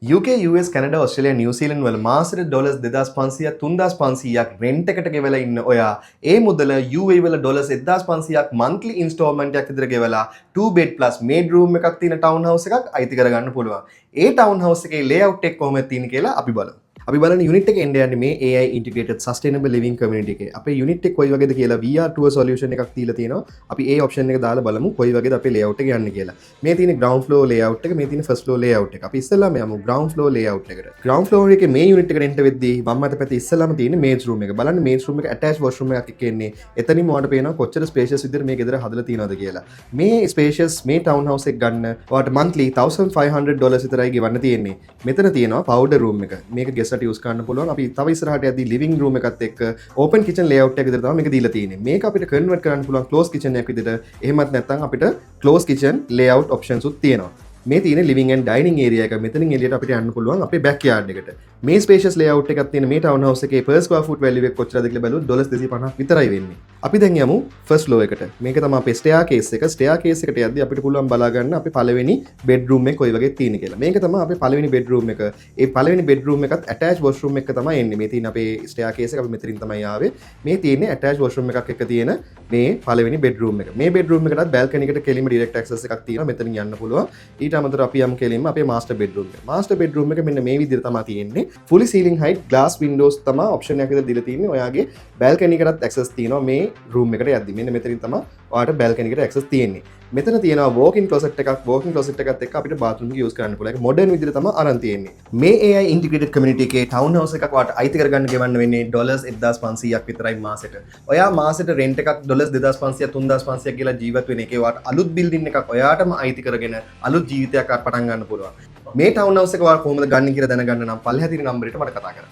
UK, US, Canada, Australia, නිව්සීලන්ත වල මාසෙට dollars 2500ක් 3500ක් rent එකට ගෙවලා ඉන්න ඔයා ඒ මුදල UAE වල ඩොලර්ස් 1500ක් monthly installment එකක් විතර ගෙවලා 2 bed plus maid room එකක් තියෙන town house එකක් අයිති කරගන්න පුළුවන්. ඒ town house එකේ layout එක කොහොමද තියෙන්නේ කියලා අපි බලමු. අපි බලන යුනිට් එක එන්න යන්නේ මේ AI integrated sustainable living community එකේ. අපේ යුනිට් එක කොයි වගේද කියලා VR tour solution එකක් දීලා තියෙනවා. අපි ඒ option එක දාලා බලමු කොයි වගේද අපේ layout එක යන්නේ කියලා. මේ තියෙන ground floor layout එක, මේ තියෙන first floor layout එක. අපි ඉස්සෙල්ලාම යමු ground floor layout එකට. ground floor එකේ මේ යුනිට් එකට එන්න වෙද්දී වම් අත පැත්තේ ඉස්සෙල්ලාම තියෙන maid room එක. බලන්න maid room එක attached washroom එකක් එක්ක එන්නේ. එතනින්ම ඔයාලට පේනවා කොච්චර spacious විදිහට මේ ගෙදර හදලා තියෙනවද කියලා. මේ spacious මේ town house එක ගන්න ඔයාලට monthly $1500 විතරයි ගෙවන්න තියෙන්නේ. මෙතන තියෙනවා powder room එක. මේක guest ට use කරන්න පුළුවන්. අපි තව ඉස්සරහට යද්දී living room එකත් එක්ක open kitchen layout එක විතර තමයි මේක දීලා තියෙන්නේ. මේක අපිට convert කරන්න පුළුවන් closed kitchen එකක් විදිහට. එහෙමත් නැත්නම් අපිට closed kitchen layout options උත් තියෙනවා. මේ තියෙන living and dining area එක මෙතනින් එළියට අපිට යන්න පුළුවන් අපේ backyard එකට. මේ spacious layout එකක් තියෙන මේ town house එකේ per square foot value එක කොච්චරද කියලා බැලුවොත් $250ක් විතරයි වෙන්නේ. අපි දැන් යමු first floor එකට. මේක තමයි අපේ staircase එක. staircase එකට යද්දී අපිට පුළුවන් බලා ගන්න අපේ පළවෙනි bedroom එක කොයි වගේ තියෙන කියලා. මේක තමයි අපේ පළවෙනි bedroom එක. ඒ පළවෙනි bedroom එකත් attached washroom එක තමයි එන්නේ. මේ තියෙන අපේ staircase එක අපි මෙතනින් තමයි ආවේ. මේ තියෙන්නේ attached washroom එකක් එක්ක තියෙන මේ පළවෙනි bedroom එක. මේ bedroom එකටත් balcony එකට කෙලින්ම direct access එකක් තියෙනවා. මෙතනින් යන්න පුළුවන්. ඊට අමතරව අපි යමු කෙලින්ම අපේ master bedroom එක. master bedroom එක මෙන්න මේ විදිහට තමයි තියෙන්නේ. fully ceiling height glass windows තමයි option එකක් විතර දීලා තියෙන්නේ. ඔයාගේ balcony එකටත් access තියෙනවා මේ room එකට යද්දි. මෙන්න මෙතනින් තමයි ඔයාලට balcony එකට access තියෙන්නේ. මෙතන තියෙනවා walk-in closet එකක්. walk-in closet එකත් එක්ක අපිට bathroom එක use කරන්න පුළුවන්. ඒක modern විදිහට තමයි අරන් තියෙන්නේ. මේ AI integrated community එකේ town house එකක් ඔයාලට අයිති කරගන්න ගෙවන්න වෙන්නේ $1500ක් විතරයි මාසෙට. ඔයා මාසෙට rent එකක් $2500 $3500 කියලා ජීවත් වෙන එකේ ඔයාලට අලුත් building එකක් ඔයාටම අයිති කරගෙන අලුත් ජීවිතයක් පටන් ගන්න පුළුවන්. මේ town house එක ඔයාලා කොහොමද ගන්න කියලා දැනගන්න නම් පල්ලෙහා තියෙන නම්බරයට මට කතා කරන්න.